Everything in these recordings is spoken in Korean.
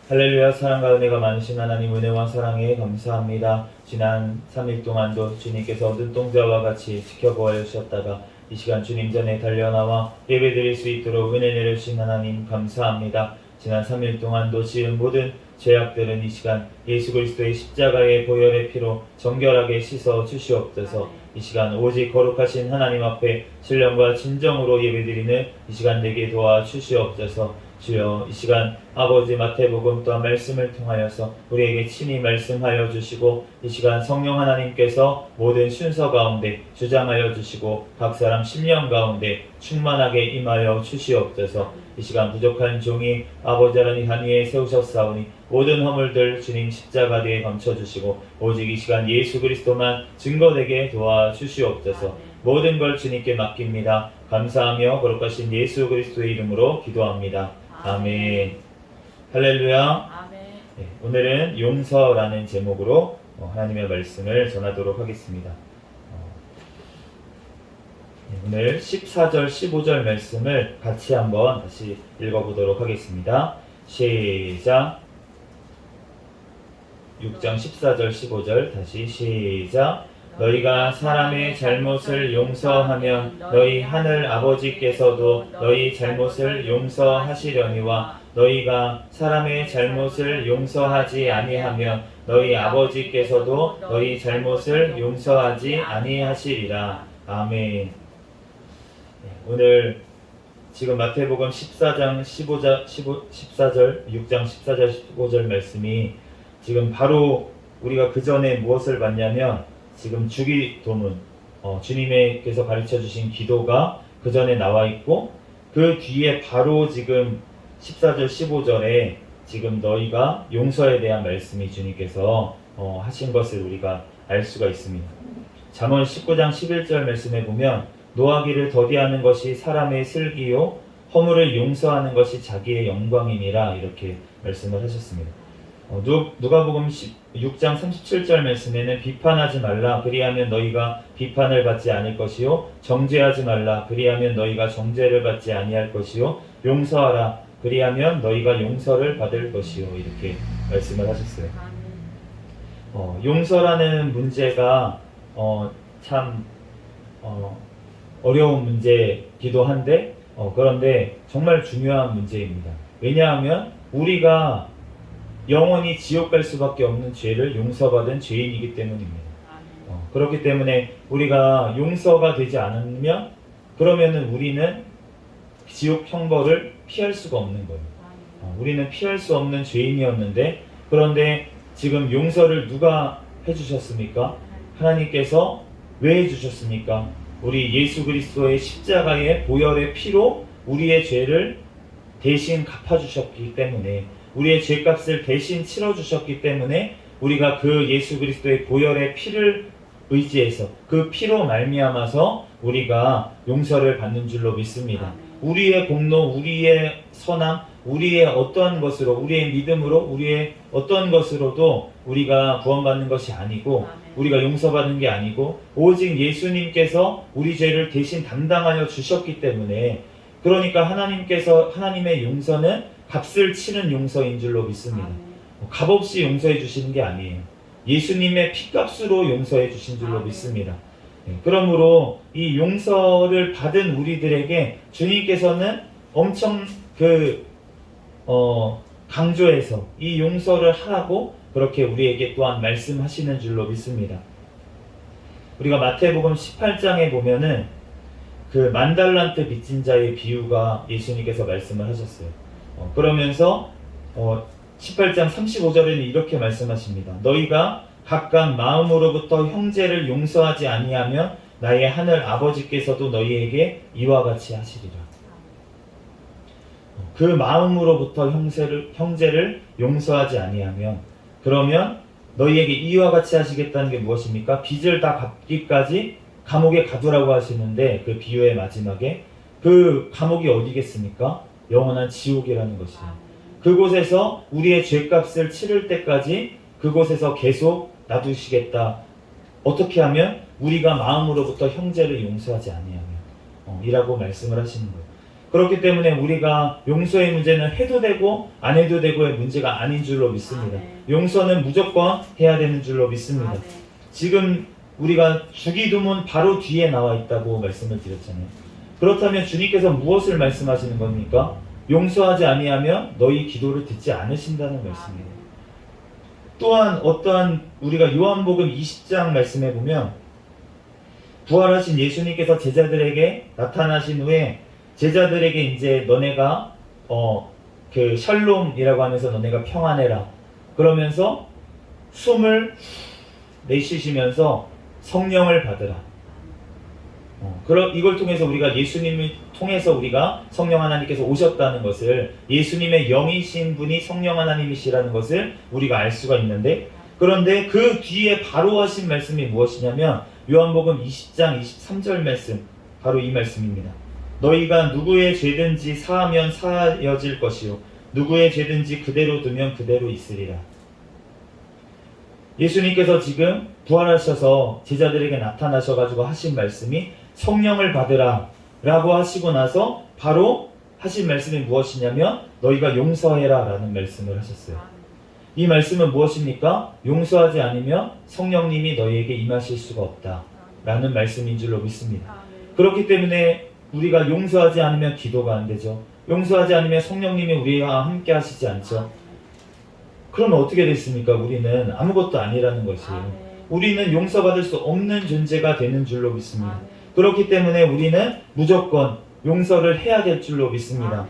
할렐루야. 사랑과 은혜가 많으신 하나님, 은혜와 사랑에 감사합니다. 지난 3일 동안도 주님께서 눈동자와 같이 지켜보아 주셨다가 이 시간 주님 전에 달려나와 예배드릴 수 있도록 은혜 내려주신 하나님 감사합니다. 지난 3일 동안도 지은 모든 죄악들은 이 시간 예수 그리스도의 십자가의 보혈의 피로 정결하게 씻어 주시옵소서. 이 시간 오직 거룩하신 하나님 앞에 신령과 진정으로 예배드리는 이 시간 되게 도와 주시옵소서. 주여, 이 시간 아버지 마태복음 또한 말씀을 통하여서 우리에게 친히 말씀하여 주시고 이 시간 성령 하나님께서 모든 순서 가운데 주장하여 주시고 각 사람 심령 가운데 충만하게 임하여 주시옵소서. 이 시간 부족한 종이 아버지 하나님 한 위에 세우셨사오니 모든 허물들 주님 십자가 뒤에 감춰주시고 오직 이 시간 예수 그리스도만 증거되게 도와주시옵소서. 모든 걸 주님께 맡깁니다. 감사하며 거룩하신 예수 그리스도의 이름으로 기도합니다. 아멘. 할렐루야. 아멘. 네, 오늘은 용서라는 제목으로 하나님의 말씀을 전하도록 하겠습니다. 오늘 14절 15절 말씀을 같이 한번 다시 읽어보도록 하겠습니다. 시작. 6장 14절 15절 다시 시작. 너희가 사람의 잘못을 용서하면 너희 하늘 아버지께서도 너희 잘못을 용서하시려니와 너희가 사람의 잘못을 용서하지 아니하면 너희 아버지께서도 너희 잘못을 용서하지 아니하시리라. 아멘. 오늘 지금 마태복음 14장 14절 6장 14절 15절 말씀이 지금 바로 우리가 그 전에 무엇을 봤냐면 지금 주기도문 주님께서 가르쳐 주신 기도가 그 전에 나와 있고 그 뒤에 바로 지금 14절 15절에 지금 너희가 용서에 대한 말씀이 주님께서 하신 것을 우리가 알 수가 있습니다. 잠언 19장 11절 말씀에 보면 노하기를 더디하는 것이 사람의 슬기요 허물을 용서하는 것이 자기의 영광이니라 이렇게 말씀을 하셨습니다. 누가복음 6장 37절 말씀에는 비판하지 말라 그리하면 너희가 비판을 받지 않을 것이요 정죄하지 말라 그리하면 너희가 정죄를 받지 아니할 것이요 용서하라 그리하면 너희가 용서를 받을 것이요 이렇게 말씀을 하셨어요. 용서라는 문제가 참 어려운 문제이기도 한데 그런데 정말 중요한 문제입니다. 왜냐하면 우리가 영원히 지옥 갈 수밖에 없는 죄를 용서받은 죄인이기 때문입니다. 그렇기 때문에 우리가 용서가 되지 않으면 그러면은 우리는 지옥 형벌을 피할 수가 없는 거예요. 우리는 피할 수 없는 죄인이었는데 그런데 지금 용서를 누가 해주셨습니까? 하나님께서 왜 해주셨습니까? 우리 예수 그리스도의 십자가의 보혈의 피로 우리의 죄를 대신 갚아주셨기 때문에 우리의 죄값을 대신 치러주셨기 때문에 우리가 그 예수 그리스도의 보혈의 피를 의지해서 그 피로 말미암아서 우리가 용서를 받는 줄로 믿습니다. 우리의 공로, 우리의 선함, 우리의 어떠한 것으로, 우리의 믿음으로, 우리의 어떤 것으로도 우리가 구원받는 것이 아니고 우리가 용서받는 게 아니고 오직 예수님께서 우리 죄를 대신 담당하여 주셨기 때문에 그러니까 하나님의 용서는 값을 치는 용서인 줄로 믿습니다. 값없이 용서해 주시는 게 아니에요. 예수님의 피값으로 용서해 주신 줄로 믿습니다. 그러므로 이 용서를 받은 우리들에게 주님께서는 엄청 강조해서 이 용서를 하라고 그렇게 우리에게 또한 말씀하시는 줄로 믿습니다. 우리가 마태복음 18장에 보면은 그 만달란트 빚진 자의 비유가 예수님께서 말씀을 하셨어요. 그러면서 18장 35절에는 이렇게 말씀하십니다. 너희가 각각 마음으로부터 형제를 용서하지 아니하면 나의 하늘 아버지께서도 너희에게 이와 같이 하시리라. 그 마음으로부터 형제를 용서하지 아니하면 그러면 너희에게 이와 같이 하시겠다는 게 무엇입니까? 빚을 다 갚기까지 감옥에 가두라고 하시는데 그 비유의 마지막에 그 감옥이 어디겠습니까? 영원한 지옥이라는 것이에요. 그곳에서 우리의 죄값을 치를 때까지 그곳에서 계속 놔두시겠다. 어떻게 하면? 우리가 마음으로부터 형제를 용서하지 아니하면 이라고 말씀을 하시는 거예요. 그렇기 때문에 우리가 용서의 문제는 해도 되고 안 해도 되고의 문제가 아닌 줄로 믿습니다. 용서는 무조건 해야 되는 줄로 믿습니다. 지금 우리가 주기도문 바로 뒤에 나와 있다고 말씀을 드렸잖아요. 그렇다면 주님께서 무엇을 말씀하시는 겁니까? 용서하지 아니하면 너희 기도를 듣지 않으신다는 말씀이에요. 또한 어떠한 우리가 요한복음 20장 말씀해 보면 부활하신 예수님께서 제자들에게 나타나신 후에 제자들에게 이제 너네가 그 샬롬이라고 하면서 너네가 평안해라 그러면서 숨을 내쉬시면서 성령을 받으라. 이걸 통해서 우리가 예수님을 통해서 우리가 성령 하나님께서 오셨다는 것을 예수님의 영이신 분이 성령 하나님이시라는 것을 우리가 알 수가 있는데 그런데 그 뒤에 바로 하신 말씀이 무엇이냐면 요한복음 20장 23절 말씀 바로 이 말씀입니다. 너희가 누구의 죄든지 사하면 사하여질 것이요 누구의 죄든지 그대로 두면 그대로 있으리라. 예수님께서 지금 부활하셔서 제자들에게 나타나셔가지고 하신 말씀이 성령을 받으라 라고 하시고 나서 바로 하신 말씀이 무엇이냐면 너희가 용서해라 라는 말씀을 하셨어요. 이 말씀은 무엇입니까? 용서하지 않으면 성령님이 너희에게 임하실 수가 없다 라는 말씀인 줄로 믿습니다. 그렇기 때문에 우리가 용서하지 않으면 기도가 안 되죠. 용서하지 않으면 성령님이 우리와 함께 하시지 않죠. 그러면 어떻게 됐습니까? 우리는 아무것도 아니라는 것이에요. 우리는 용서받을 수 없는 존재가 되는 줄로 믿습니다. 그렇기 때문에 우리는 무조건 용서를 해야 될 줄로 믿습니다.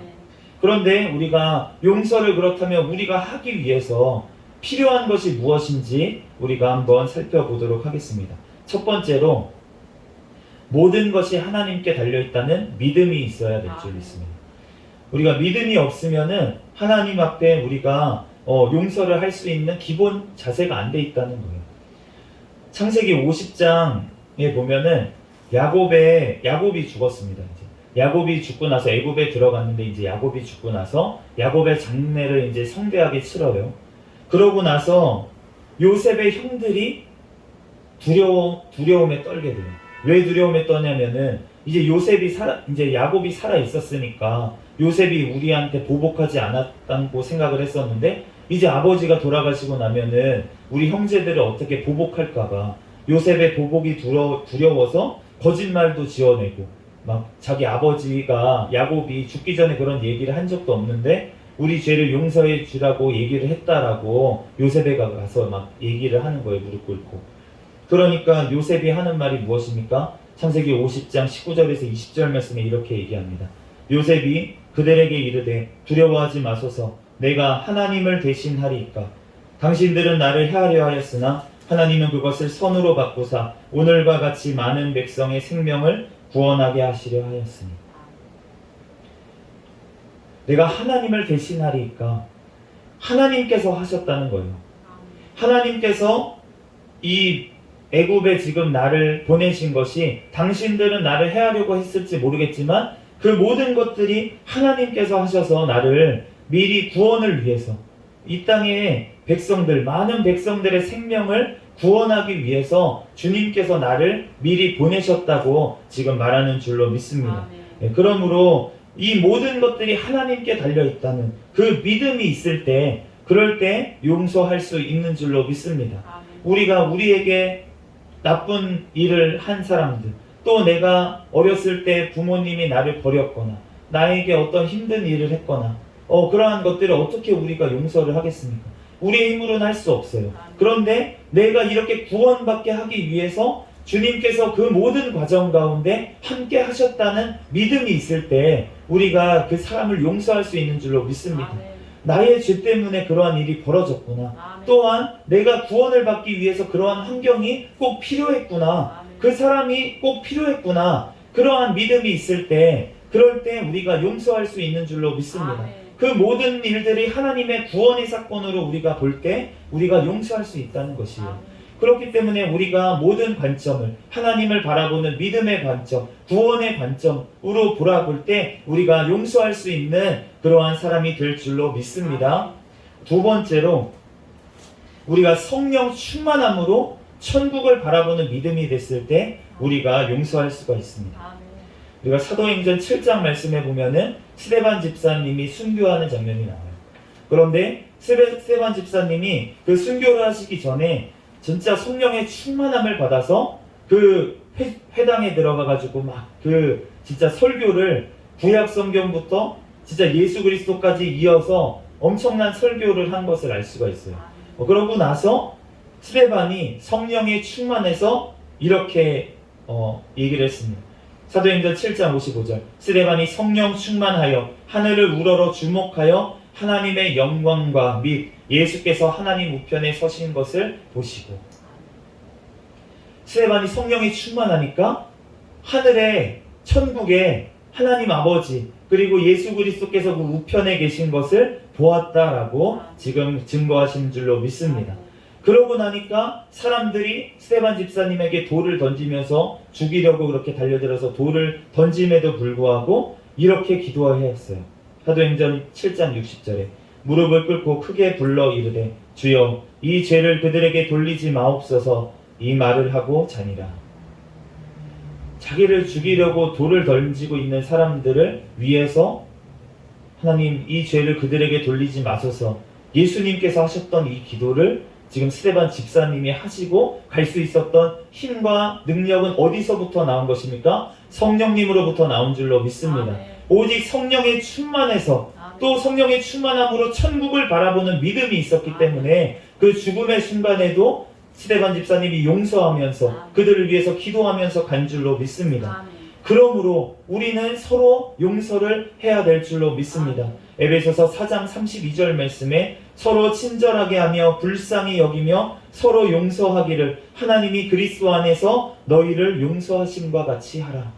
그런데 우리가 용서를 그렇다면 우리가 하기 위해서 필요한 것이 무엇인지 우리가 한번 살펴보도록 하겠습니다. 첫 번째로 모든 것이 하나님께 달려있다는 믿음이 있어야 될 줄 믿습니다. 우리가 믿음이 없으면은 하나님 앞에 우리가 용서를 할 수 있는 기본 자세가 안 돼 있다는 거예요. 창세기 50장에 보면은 야곱이 죽었습니다. 이제 야곱이 죽고 나서 애굽에 들어갔는데 이제 야곱이 죽고 나서 야곱의 장례를 이제 성대하게 치러요. 그러고 나서 요셉의 형들이 두려움에 떨게 돼요. 왜 두려움에 떠냐면은 이제 이제 야곱이 살아 있었으니까 요셉이 우리한테 보복하지 않았다고 생각을 했었는데 이제 아버지가 돌아가시고 나면은 우리 형제들을 어떻게 보복할까봐 요셉의 보복이 두려워서 거짓말도 지어내고 막 자기 아버지가 야곱이 죽기 전에 그런 얘기를 한 적도 없는데 우리 죄를 용서해 주라고 얘기를 했다라고 요셉에 가서 막 얘기를 하는 거예요. 무릎 꿇고. 그러니까 요셉이 하는 말이 무엇입니까? 창세기 50장 19절에서 20절 말씀에 이렇게 얘기합니다. 요셉이 그들에게 이르되 두려워하지 마소서 내가 하나님을 대신하리이까 당신들은 나를 해하려 하였으나 하나님은 그것을 선으로 바꾸사 오늘과 같이 많은 백성의 생명을 구원하게 하시려 하였으니 내가 하나님을 대신하리이까 하나님께서 하셨다는 거예요. 하나님께서 이 애굽에 지금 나를 보내신 것이 당신들은 나를 해하려고 했을지 모르겠지만 그 모든 것들이 하나님께서 하셔서 나를 미리 구원을 위해서 이 땅의 백성들, 많은 백성들의 생명을 구원하기 위해서 주님께서 나를 미리 보내셨다고 지금 말하는 줄로 믿습니다. 그러므로 이 모든 것들이 하나님께 달려있다는 그 믿음이 있을 때 그럴 때 용서할 수 있는 줄로 믿습니다. 우리가 우리에게 나쁜 일을 한 사람들 또 내가 어렸을 때 부모님이 나를 버렸거나 나에게 어떤 힘든 일을 했거나 그러한 것들을 어떻게 우리가 용서를 하겠습니까? 우리의 힘으로는 할 수 없어요. 그런데 내가 이렇게 구원받게 하기 위해서 주님께서 그 모든 과정 가운데 함께 하셨다는 믿음이 있을 때 우리가 그 사람을 용서할 수 있는 줄로 믿습니다. 나의 죄 때문에 그러한 일이 벌어졌구나. 또한 내가 구원을 받기 위해서 그러한 환경이 꼭 필요했구나. 그 사람이 꼭 필요했구나. 그러한 믿음이 있을 때 그럴 때 우리가 용서할 수 있는 줄로 믿습니다. 그 모든 일들이 하나님의 구원의 사건으로 우리가 볼 때 우리가 용서할 수 있다는 것이에요. 그렇기 때문에 우리가 모든 관점을 하나님을 바라보는 믿음의 관점, 구원의 관점으로 돌아볼 때 우리가 용서할 수 있는 그러한 사람이 될 줄로 믿습니다. 두 번째로 우리가 성령 충만함으로 천국을 바라보는 믿음이 됐을 때 우리가 용서할 수가 있습니다. 우리가 사도행전 7장 말씀에 보면은 스데반 집사님이 순교하는 장면이 나와요. 그런데 스데반 집사님이 그 순교를 하시기 전에 진짜 성령의 충만함을 받아서 그 회당에 들어가가지고 막 그 진짜 설교를 구약 성경부터 진짜 예수 그리스도까지 이어서 엄청난 설교를 한 것을 알 수가 있어요. 그러고 나서 스데반이 성령에 충만해서 이렇게 얘기를 했습니다. 사도행전 7장 55절 스데반이 성령 충만하여 하늘을 우러러 주목하여 하나님의 영광과 및 예수께서 하나님 우편에 서신 것을 보시고, 스데반이 성령이 충만하니까 하늘에 천국에 하나님 아버지 그리고 예수 그리스도께서 그 우편에 계신 것을 보았다라고 지금 증거하신 줄로 믿습니다. 그러고 나니까 사람들이 스데반 집사님에게 돌을 던지면서 죽이려고 그렇게 달려들어서 돌을 던짐에도 불구하고 이렇게 기도하였어요. 사도행전 7장 60절에 무릎을 꿇고 크게 불러 이르되 주여 이 죄를 그들에게 돌리지 마옵소서 이 말을 하고 자니라. 자기를 죽이려고 돌을 던지고 있는 사람들을 위해서 하나님 이 죄를 그들에게 돌리지 마소서, 예수님께서 하셨던 이 기도를 지금 스데반 집사님이 하시고 갈 수 있었던 힘과 능력은 어디서부터 나온 것입니까? 성령님으로부터 나온 줄로 믿습니다. 오직 성령의 충만해서 또 성령의 충만함으로 천국을 바라보는 믿음이 있었기 때문에 그 죽음의 순간에도 스데반 집사님이 용서하면서 그들을 위해서 기도하면서 간 줄로 믿습니다. 그러므로 우리는 서로 용서를 해야 될 줄로 믿습니다. 에베소서 4장 32절 말씀에 서로 친절하게 하며 불쌍히 여기며 서로 용서하기를 하나님이 그리스도 안에서 너희를 용서하심과 같이 하라.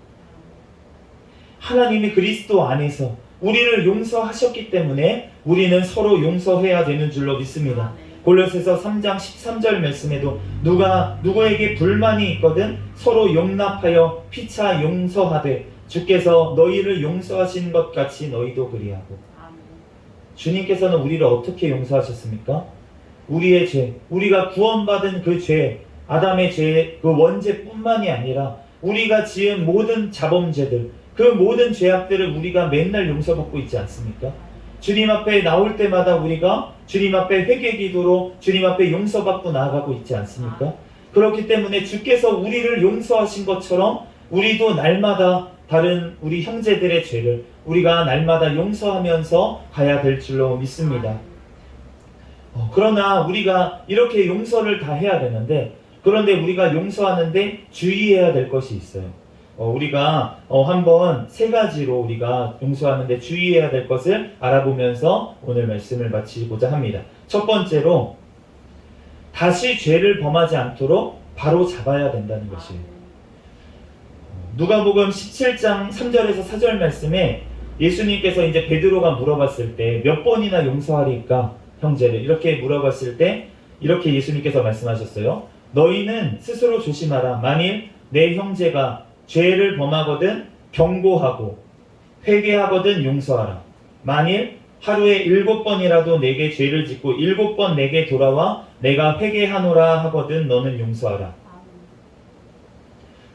하나님이 그리스도 안에서 우리를 용서하셨기 때문에 우리는 서로 용서해야 되는 줄로 믿습니다. 골로새서 3장 13절 말씀에도 누가 누구에게 불만이 있거든 서로 용납하여 피차 용서하되 주께서 너희를 용서하신 것 같이 너희도 그리하고. 주님께서는 우리를 어떻게 용서하셨습니까? 우리의 죄, 우리가 구원받은 그 죄, 아담의 죄, 그 원죄뿐만이 아니라 우리가 지은 모든 자범죄들, 그 모든 죄악들을 우리가 맨날 용서받고 있지 않습니까? 주님 앞에 나올 때마다 우리가 주님 앞에 회개 기도로 주님 앞에 용서받고 나아가고 있지 않습니까? 그렇기 때문에 주께서 우리를 용서하신 것처럼 우리도 날마다 다른 우리 형제들의 죄를 우리가 날마다 용서하면서 가야 될 줄로 믿습니다. 그러나 우리가 이렇게 용서를 다 해야 되는데, 그런데 우리가 용서하는데 주의해야 될 것이 있어요. 우리가 한번 세 가지로 우리가 용서하는데 주의해야 될 것을 알아보면서 오늘 말씀을 마치고자 합니다. 첫 번째로 다시 죄를 범하지 않도록 바로 잡아야 된다는 것이에요. 누가복음 17장 3절에서 4절 말씀에 예수님께서 이제 베드로가 물어봤을 때 몇 번이나 용서하리까 형제를 이렇게 물어봤을 때 이렇게 예수님께서 말씀하셨어요. 너희는 스스로 조심하라. 만일 내 형제가 죄를 범하거든 경고하고 회개하거든 용서하라. 만일 하루에 7번이라도 내게 죄를 짓고 7번 내게 돌아와 내가 회개하노라 하거든 너는 용서하라.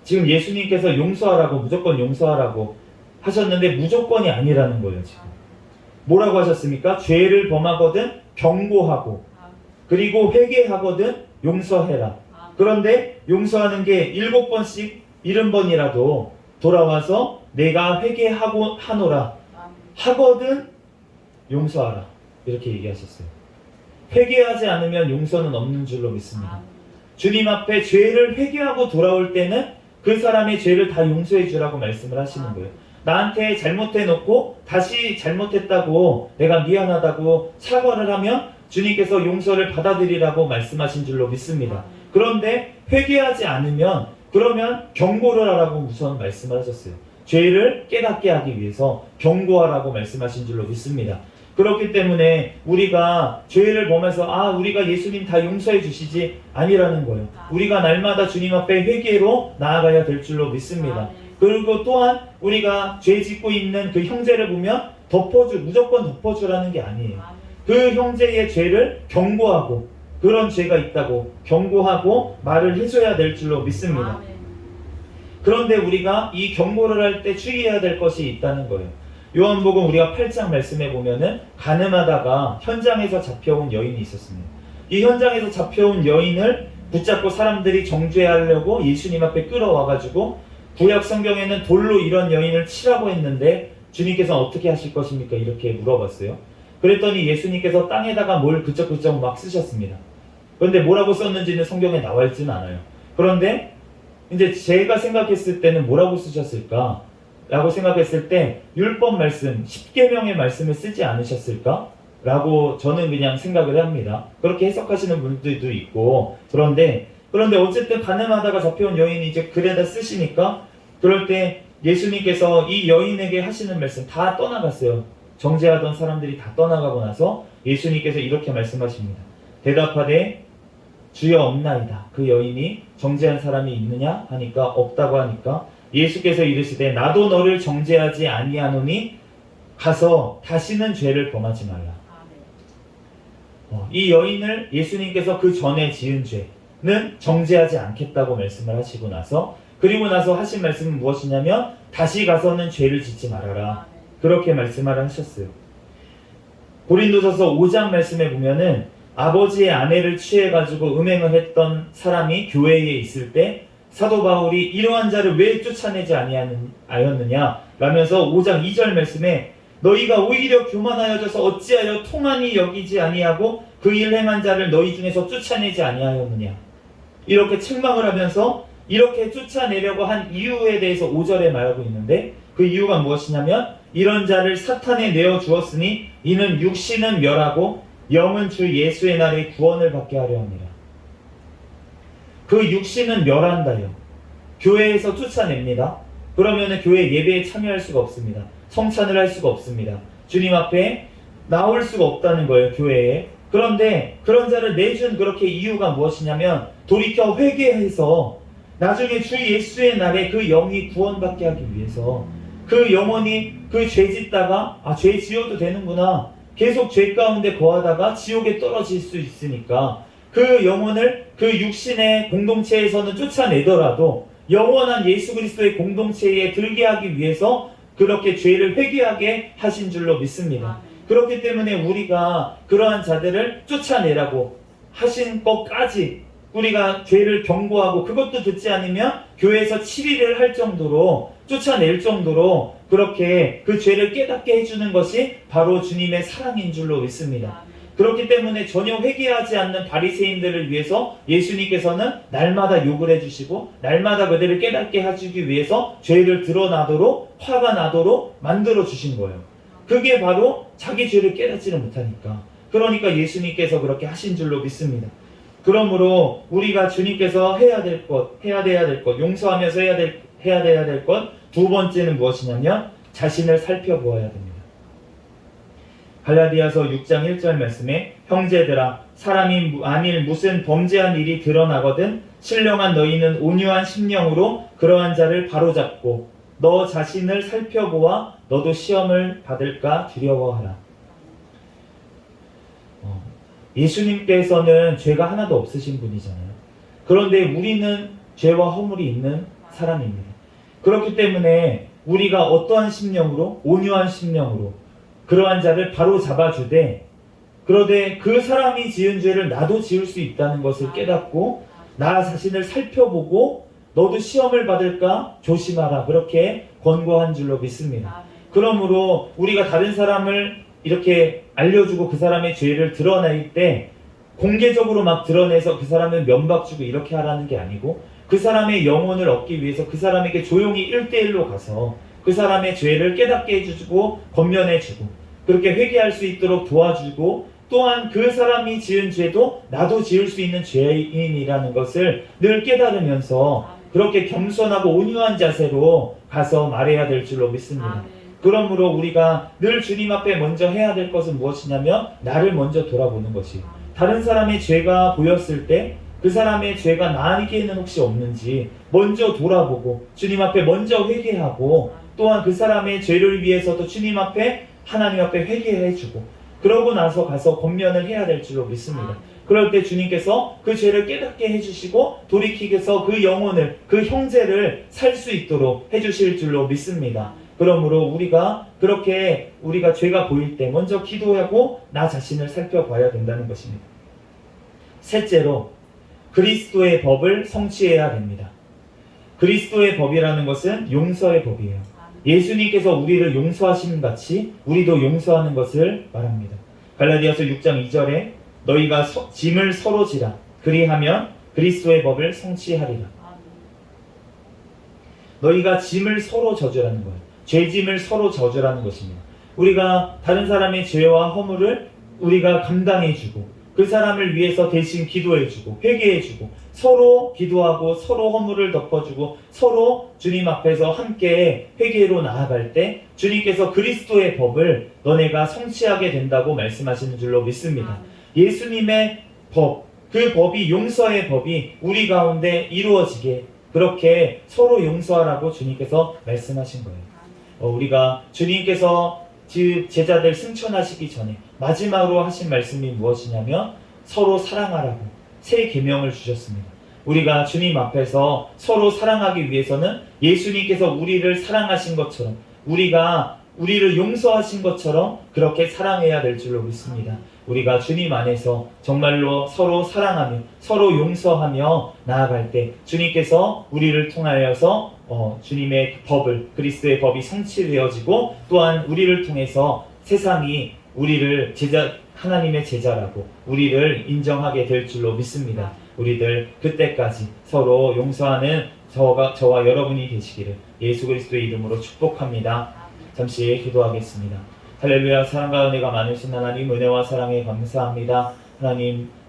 지금 예수님께서 용서하라고 무조건 용서하라고 하셨는데 무조건이 아니라는 거예요. 지금 뭐라고 하셨습니까? 죄를 범하거든 경고하고 그리고 회개하거든 용서해라. 그런데 용서하는 게 7번씩 70번이라도 돌아와서 내가 회개하고 하노라 하거든 용서하라 이렇게 얘기하셨어요. 회개하지 않으면 용서는 없는 줄로 믿습니다. 주님 앞에 죄를 회개하고 돌아올 때는 그 사람의 죄를 다 용서해 주라고 말씀을 하시는 거예요. 나한테 잘못해 놓고 다시 잘못했다고 내가 미안하다고 사과를 하면 주님께서 용서를 받아들이라고 말씀하신 줄로 믿습니다. 그런데 회개하지 않으면 그러면 경고를 하라고 우선 말씀을 하셨어요. 죄를 깨닫게 하기 위해서 경고하라고 말씀하신 줄로 믿습니다. 그렇기 때문에 우리가 죄를 범해서 우리가 예수님 다 용서해 주시지 아니라는 거예요. 우리가 날마다 주님 앞에 회개로 나아가야 될 줄로 믿습니다. 그리고 또한 우리가 죄 짓고 있는 그 형제를 보면 무조건 덮어주라는 게 아니에요. 그 형제의 죄를 경고하고 그런 죄가 있다고 경고하고 말을 해줘야 될 줄로 믿습니다. 그런데 우리가 이 경고를 할 때 주의해야 될 것이 있다는 거예요. 요한복음 우리가 8장 말씀에 보면은 가늠하다가 현장에서 잡혀온 여인이 있었습니다. 이 현장에서 잡혀온 여인을 붙잡고 사람들이 정죄하려고 예수님 앞에 끌어와가지고 구약 성경에는 돌로 이런 여인을 치라고 했는데 주님께서 어떻게 하실 것입니까? 이렇게 물어봤어요. 그랬더니 예수님께서 땅에다가 뭘 그쩍그쩍 막 쓰셨습니다. 그런데 뭐라고 썼는지는 성경에 나와 있지는 않아요. 그런데 이제 제가 생각했을 때는 뭐라고 쓰셨을까? 라고 생각했을 때 율법 말씀, 10계명의 말씀을 쓰지 않으셨을까? 라고 저는 그냥 생각을 합니다. 그렇게 해석하시는 분들도 있고 그런데 어쨌든 가늠하다가 잡혀온 여인이 이제 글에다 쓰시니까 그럴 때 예수님께서 이 여인에게 하시는 말씀 다 떠나갔어요. 정죄하던 사람들이 다 떠나가고 나서 예수님께서 이렇게 말씀하십니다. 대답하되 주여 없나이다. 그 여인이 정죄한 사람이 있느냐 하니까 없다고 하니까 예수께서 이르시되 나도 너를 정죄하지 아니하노니 가서 다시는 죄를 범하지 말라. 이 여인을 예수님께서 그 전에 지은 죄는 정죄하지 않겠다고 말씀을 하시고 나서 그리고 나서 하신 말씀은 무엇이냐면 다시 가서는 죄를 짓지 말아라. 그렇게 말씀을 하셨어요. 고린도서서 5장 말씀에 보면은 아버지의 아내를 취해가지고 음행을 했던 사람이 교회에 있을 때 사도 바울이 이러한 자를 왜 쫓아내지 아니하였느냐 라면서 5장 2절 말씀에 너희가 오히려 교만하여져서 어찌하여 통한이 여기지 아니하고 그 일 행한 자를 너희 중에서 쫓아내지 아니하였느냐 이렇게 책망을 하면서 이렇게 쫓아내려고 한 이유에 대해서 5절에 말하고 있는데 그 이유가 무엇이냐면 이런 자를 사탄에 내어 주었으니 이는 육신은 멸하고 영은 주 예수의 날에 구원을 받게 하려 합니다. 그 육신은 멸한다요. 교회에서 쫓아냅니다. 그러면 교회 예배에 참여할 수가 없습니다. 성찬을 할 수가 없습니다. 주님 앞에 나올 수가 없다는 거예요. 교회에. 그런데 그런 자를 내준 그렇게 이유가 무엇이냐면 돌이켜 회개해서 나중에 주 예수의 날에 그 영이 구원받게 하기 위해서 그 영혼이 그 죄 짓다가 죄 지어도 되는구나 계속 죄 가운데 거하다가 지옥에 떨어질 수 있으니까 그 영혼을 그 육신의 공동체에서는 쫓아내더라도 영원한 예수 그리스도의 공동체에 들게 하기 위해서 그렇게 죄를 회개하게 하신 줄로 믿습니다. 그렇기 때문에 우리가 그러한 자들을 쫓아내라고 하신 것까지 우리가 죄를 경고하고 그것도 듣지 않으면 교회에서 7일을 할 정도로 쫓아낼 정도로 그렇게 그 죄를 깨닫게 해주는 것이 바로 주님의 사랑인 줄로 믿습니다. 그렇기 때문에 전혀 회개하지 않는 바리새인들을 위해서 예수님께서는 날마다 욕을 해주시고 날마다 그들을 깨닫게 해주기 위해서 죄를 드러나도록 화가 나도록 만들어 주신 거예요. 그게 바로 자기 죄를 깨닫지를 못하니까. 그러니까 예수님께서 그렇게 하신 줄로 믿습니다. 그러므로 우리가 주님께서 해야 될 것, 용서하면서 해야 될 것, 두 번째는 무엇이냐면 자신을 살펴보아야 됩니다. 갈라디아서 6장 1절 말씀에 형제들아 사람이 만일 무슨 범죄한 일이 드러나거든 신령한 너희는 온유한 심령으로 그러한 자를 바로잡고 너 자신을 살펴보아 너도 시험을 받을까 두려워하라. 예수님께서는 죄가 하나도 없으신 분이잖아요. 그런데 우리는 죄와 허물이 있는 사람입니다. 그렇기 때문에 우리가 어떠한 심령으로 온유한 심령으로 그러한 자를 바로 잡아주되 그러되 그 사람이 지은 죄를 나도 지을 수 있다는 것을 깨닫고 나 자신을 살펴보고 너도 시험을 받을까 조심하라 그렇게 권고한 줄로 믿습니다. 그러므로 우리가 다른 사람을 이렇게 알려주고 그 사람의 죄를 드러낼 때 공개적으로 막 드러내서 그 사람을 면박주고 이렇게 하라는 게 아니고 그 사람의 영혼을 얻기 위해서 그 사람에게 조용히 1대1로 가서 그 사람의 죄를 깨닫게 해주고 권면해주고 그렇게 회개할 수 있도록 도와주고 또한 그 사람이 지은 죄도 나도 지을 수 있는 죄인이라는 것을 늘 깨달으면서 그렇게 겸손하고 온유한 자세로 가서 말해야 될 줄로 믿습니다. 그러므로 우리가 늘 주님 앞에 먼저 해야 될 것은 무엇이냐면 나를 먼저 돌아보는 것이 다른 사람의 죄가 보였을 때 그 사람의 죄가 나에게는 혹시 없는지 먼저 돌아보고 주님 앞에 먼저 회개하고 또한 그 사람의 죄를 위해서도 주님 앞에 하나님 앞에 회개해주고 그러고 나서 가서 권면을 해야 될 줄로 믿습니다. 그럴 때 주님께서 그 죄를 깨닫게 해주시고 돌이키게서 그 영혼을, 그 형제를 살 수 있도록 해주실 줄로 믿습니다. 그러므로 우리가 그렇게 우리가 죄가 보일 때 먼저 기도하고 나 자신을 살펴봐야 된다는 것입니다. 셋째로 그리스도의 법을 성취해야 됩니다. 그리스도의 법이라는 것은 용서의 법이에요. 예수님께서 우리를 용서하신 같이 우리도 용서하는 것을 말합니다. 갈라디아서 6장 2절에 너희가 짐을 서로 지라 그리하면 그리스도의 법을 성취하리라. 너희가 짐을 서로 져주라는 거예요. 죄짐을 서로 져주라는 것입니다. 우리가 다른 사람의 죄와 허물을 우리가 감당해주고 그 사람을 위해서 대신 기도해주고 회개해주고 서로 기도하고 서로 허물을 덮어주고 서로 주님 앞에서 함께 회개로 나아갈 때 주님께서 그리스도의 법을 너네가 성취하게 된다고 말씀하시는 줄로 믿습니다. 예수님의 법, 그 법이 용서의 법이 우리 가운데 이루어지게 그렇게 서로 용서하라고 주님께서 말씀하신 거예요. 우리가 주님께서 제자들 승천하시기 전에 마지막으로 하신 말씀이 무엇이냐면 서로 사랑하라고 새 계명을 주셨습니다. 우리가 주님 앞에서 서로 사랑하기 위해서는 예수님께서 우리를 사랑하신 것처럼 우리가 우리를 용서하신 것처럼 그렇게 사랑해야 될 줄로 믿습니다. 우리가 주님 안에서 정말로 서로 사랑하며 서로 용서하며 나아갈 때 주님께서 우리를 통하여서 주님의 법을 그리스도의 법이 성취되어지고 또한 우리를 통해서 세상이 우리를 하나님의 제자라고 우리를 인정하게 될 줄로 믿습니다. 우리들 그때까지 서로 용서하는 저와 여러분이 되시기를 예수 그리스도의 이름으로 축복합니다. 잠시 기도하겠습니다. 할렐루야. 사랑과 은혜가 많으신 하나님, 은혜와 사랑에 감사합니다.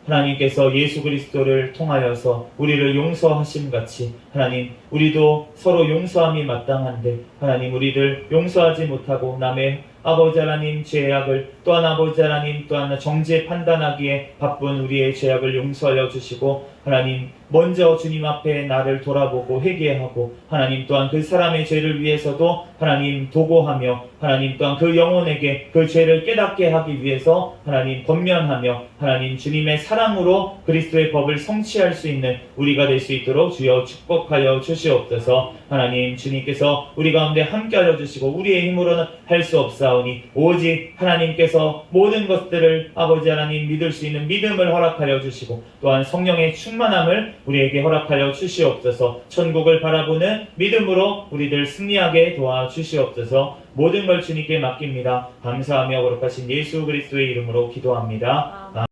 하나님께서 예수 그리스도를 통하여서 우리를 용서하심 같이 하나님 우리도 서로 용서함이 마땅한데 하나님 우리를 용서하지 못하고 남의 아버지 하나님 죄악을 또한 아버지 하나님 또한 정죄 판단하기에 바쁜 우리의 죄악을 용서하여 주시고 하나님 먼저 주님 앞에 나를 돌아보고 회개하고 하나님 또한 그 사람의 죄를 위해서도 하나님 도고하며 하나님 또한 그 영혼에게 그 죄를 깨닫게 하기 위해서 하나님 권면하며 하나님 주님의 사랑으로 그리스도의 법을 성취할 수 있는 우리가 될 수 있도록 주여 축복하여 주시옵소서. 하나님 주님께서 우리 가운데 함께하여 주시고 우리의 힘으로는 할 수 없사오니 오직 하나님께서 모든 것들을 아버지 하나님 믿을 수 있는 믿음을 허락하여 주시고 또한 성령의 충만함을 우리에게 허락하여 주시옵소서. 천국을 바라보는 믿음으로 우리들 승리하게 도와주시옵소서. 모든 걸 주님께 맡깁니다. 감사하며 거룩하신 예수 그리스도의 이름으로 기도합니다.